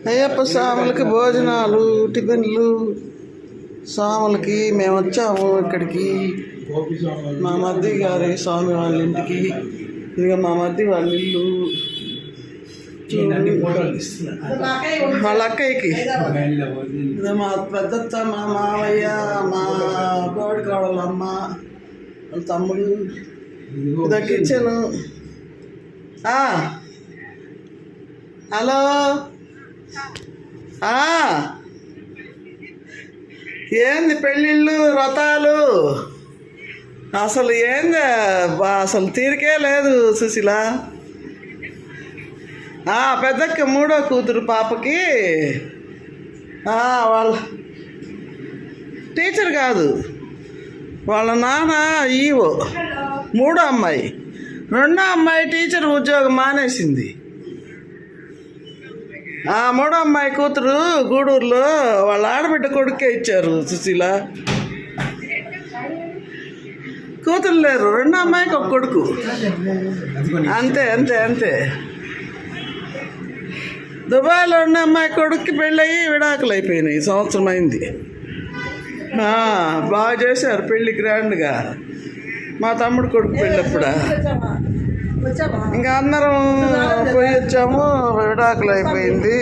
అయ్యప్ప స్వాములకి భోజనాలు టిఫిన్లు స్వాములకి మేము వచ్చాము ఇక్కడికి మా మధ్య గారి స్వామి వాళ్ళ ఇంటికి. ఇక మా మధ్య వాళ్ళ ఇల్లు వాళ్ళ అక్కయ్యకి, మా పెద్దత్త, మా మావయ్య, మా కోడి కోడలమ్మ, వాళ్ళ తమ్ముడు. ఇదా కిచెను. హలో, ఏంది పెళ్ళిళ్ళు వ్రతాలు? అసలు ఏంది అసలు తీరికే లేదు సుశీల. పెద్దక్క మూడో కూతురు పాపకి వాళ్ళ టీచర్ కాదు, వాళ్ళ నాన్న ఈవో. మూడో అమ్మాయి, రెండో అమ్మాయి టీచర్ ఉద్యోగం మానేసింది. మూడో అమ్మాయి కూతురు గూడూరులో వాళ్ళ ఆడబిడ్డ కొడుకే ఇచ్చారు సుశీల. కూతురు లేరు, రెండో అమ్మాయికి ఒక కొడుకు. అంతే అంతే అంతే. దుబాయ్లో ఉన్న అమ్మాయి కొడుక్కి పెళ్ళయి విడాకులు అయిపోయినాయి, సంవత్సరం అయింది. బాగా చేశారు పెళ్ళి గ్రాండ్గా. మా తమ్ముడు కొడుకు పెళ్ళప్పుడు ఇంకా అందరం పోయి వచ్చాము, విడాకులు అయిపోయింది.